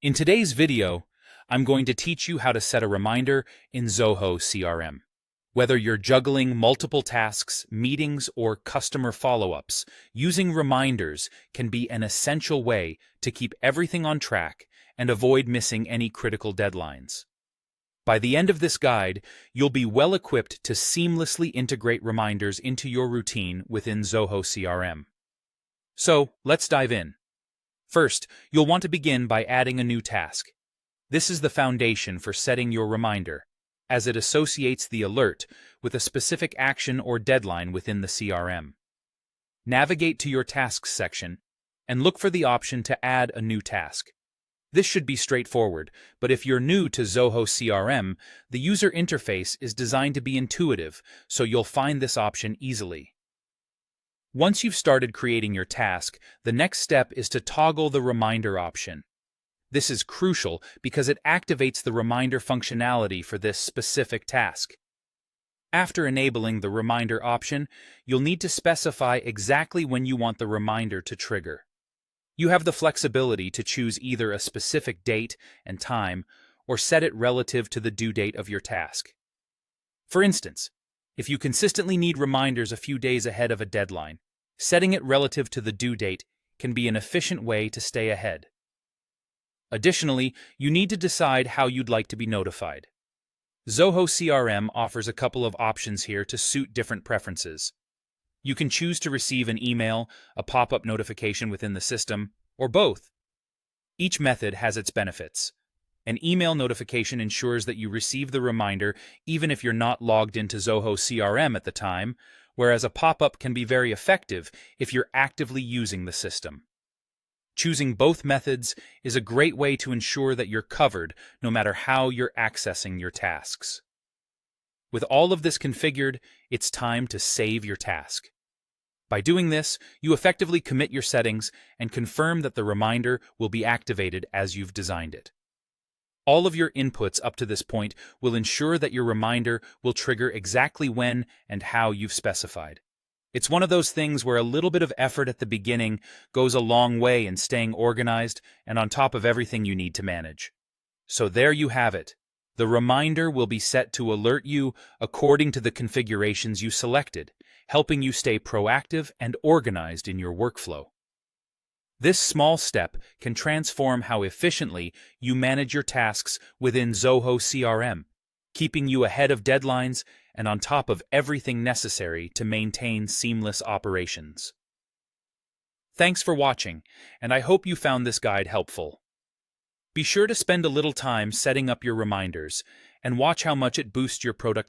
In today's video, I'm going to teach you how to set a reminder in Zoho CRM. Whether you're juggling multiple tasks, meetings, or customer follow-ups, using reminders can be an essential way to keep everything on track and avoid missing any critical deadlines. By the end of this guide, you'll be well equipped to seamlessly integrate reminders into your routine within Zoho CRM. So, let's dive in. First, you'll want to begin by adding a new task. This is the foundation for setting your reminder, as it associates the alert with a specific action or deadline within the CRM. Navigate to your Tasks section and look for the option to add a new task. This should be straightforward, but if you're new to Zoho CRM, the user interface is designed to be intuitive, so you'll find this option easily. Once you've started creating your task, the next step is to toggle the reminder option. This is crucial because it activates the reminder functionality for this specific task. After enabling the reminder option, you'll need to specify exactly when you want the reminder to trigger. You have the flexibility to choose either a specific date and time or set it relative to the due date of your task. For instance, if you consistently need reminders a few days ahead of a deadline, setting it relative to the due date can be an efficient way to stay ahead. Additionally, you need to decide how you'd like to be notified. Zoho CRM offers a couple of options here to suit different preferences. You can choose to receive an email, a pop-up notification within the system, or both. Each method has its benefits. An email notification ensures that you receive the reminder even if you're not logged into Zoho CRM at the time, whereas a pop-up can be very effective if you're actively using the system. Choosing both methods is a great way to ensure that you're covered no matter how you're accessing your tasks. With all of this configured, it's time to save your task. By doing this, you effectively commit your settings and confirm that the reminder will be activated as you've designed it. All of your inputs up to this point will ensure that your reminder will trigger exactly when and how you've specified. It's one of those things where a little bit of effort at the beginning goes a long way in staying organized and on top of everything you need to manage. So there you have it. The reminder will be set to alert you according to the configurations you selected, helping you stay proactive and organized in your workflow. This small step can transform how efficiently you manage your tasks within Zoho CRM, keeping you ahead of deadlines and on top of everything necessary to maintain seamless operations. Thanks for watching, and I hope you found this guide helpful. Be sure to spend a little time setting up your reminders and watch how much it boosts your productivity.